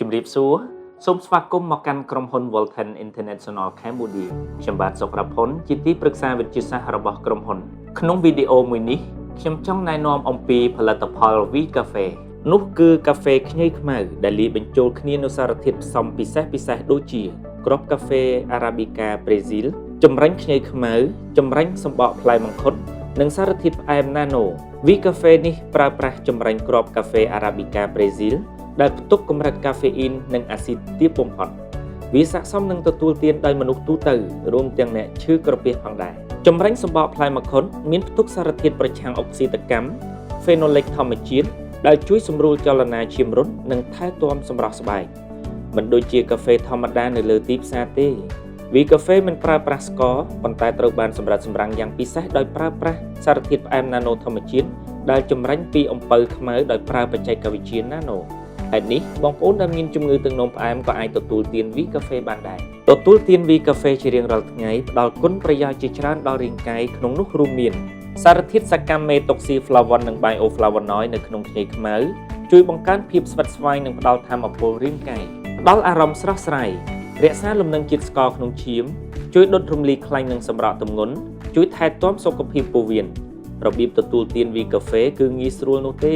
ជំរាបសួរសូមស្វាគមន៍មកកាន់ក្រុមហ៊ុន Volten International Cambodia ខ្ញុំបាទសុករភុនជាទីប្រឹក្សាវិទ្យាសាស្ត្ររបស់ក្រុមហ៊ុនក្នុងវីដេអូមួយនេះខ្ញុំចង់ណែនាំអំពីផលិតផល V Cafe នោះគឺកាហ្វេខ្ញីខ្មៅដែលលាយបញ្ចូលគ្នានូវសារធាតុផ្សំពិសេសដូចជាគ្រាប់កាហ្វេ Arabica Brazil ចម្រាញ់ខ្ញីខ្មៅចម្រាញ់សម្បកផ្លែមង្ឃុតនិងសារធាតុផ្អែម Nano V Cafe នេះប្រើប្រាស់ចម្រាញ់គ្រាប់កាហ្វេ Arabica Brazil ដែលផ្ទុកកម្រិតកាហ្វេអ៊ីននិងអាស៊ីតទាបបំផុតវាស័ក្តិសមនឹងទទួលទានដោយមនុស្សទូទៅរួមទាំងអ្នកឈឺក្រពះផងដែរចម្រាញ់សម្បកផ្លែមង្ឃុតមានផ្ទុកសារធាតុប្រឆាំងអុកស៊ីតកម្ម Phenolic ធម្មជាតិដែលជួយសម្រួលចលនាឈាមរត់និងថែទាំសម្រស់ស្បែកមិនដូចជាកាហ្វេធម្មតានៅលើទីផ្សារទេV Cafe មិនប្រើប្រាស់ស្ករប៉ុន្តែត្រូវបានសម្រិតសម្រាំងយ៉ាងពិសេសដោយប្រើប្រាស់សារធាតុផ្អែម Nano ធម្មជាតិដែលចម្រាញ់ពីអំពៅខ្មៅដោយប្រើបច្ចេកវិទ្យា Nanoហេតុនេះបងប្អូនដែលមានជំងឺទឹកនោមផ្អែមក៏អាចទទួលទាន V Cafe បានដែរទទួលទាន V Cafe ជារៀងរាល់ថ្ងៃផ្ដល់គុណប្រយោជន៍ជាច្រើនដល់រាងកាយក្នុងនោះរួមមានសារធាតុសកម្ម Methoxyflavone និង Bioflavonoid នៅក្នុងខ្ញីខ្មៅជួយបង្កើនភាពស្វិតស្វាញនិងផ្ដល់ថាមពលរាងកាយផ្ដល់អារម្មណ៍ស្រស់ស្រាយរក្សាលំនឹងជាតិស្ករក្នុងឈាមជួយដុតរំលាយខ្លាញ់និងសម្រក់ទម្ងន់ជួយថែទាំសុខភាពពោះវៀនរបៀបទទួលទាន V Cafe គឺងាយស្រួលនោះទេ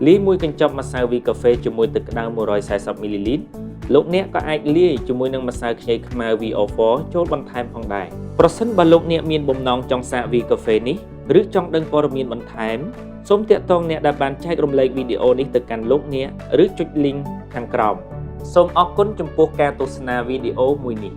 លាយមួយកញ្ចប់ម្សៅ V Cafe ជាមួយទឹកក្តៅ 140 មីលីលីត្រលោកអ្នកក៏អាចលាយជាមួយនឹងម្សៅខ្ញីខ្មៅ VO4 ចូលបន្ថែមផងដែរប្រសិនបើលោកអ្នកមានបំណងចង់សាក V Cafe នេះឬចង់ដឹងព័ត៌មានបន្ថែមសូមទាក់ទងអ្នកដែលបានចែករំលែកវីដេអូនេះទៅកាន់លោកអ្នកឬចុច link ខាងក្រោមសូមអរគុណចំពោះការទស្សនាវីដេអូមួយនេះ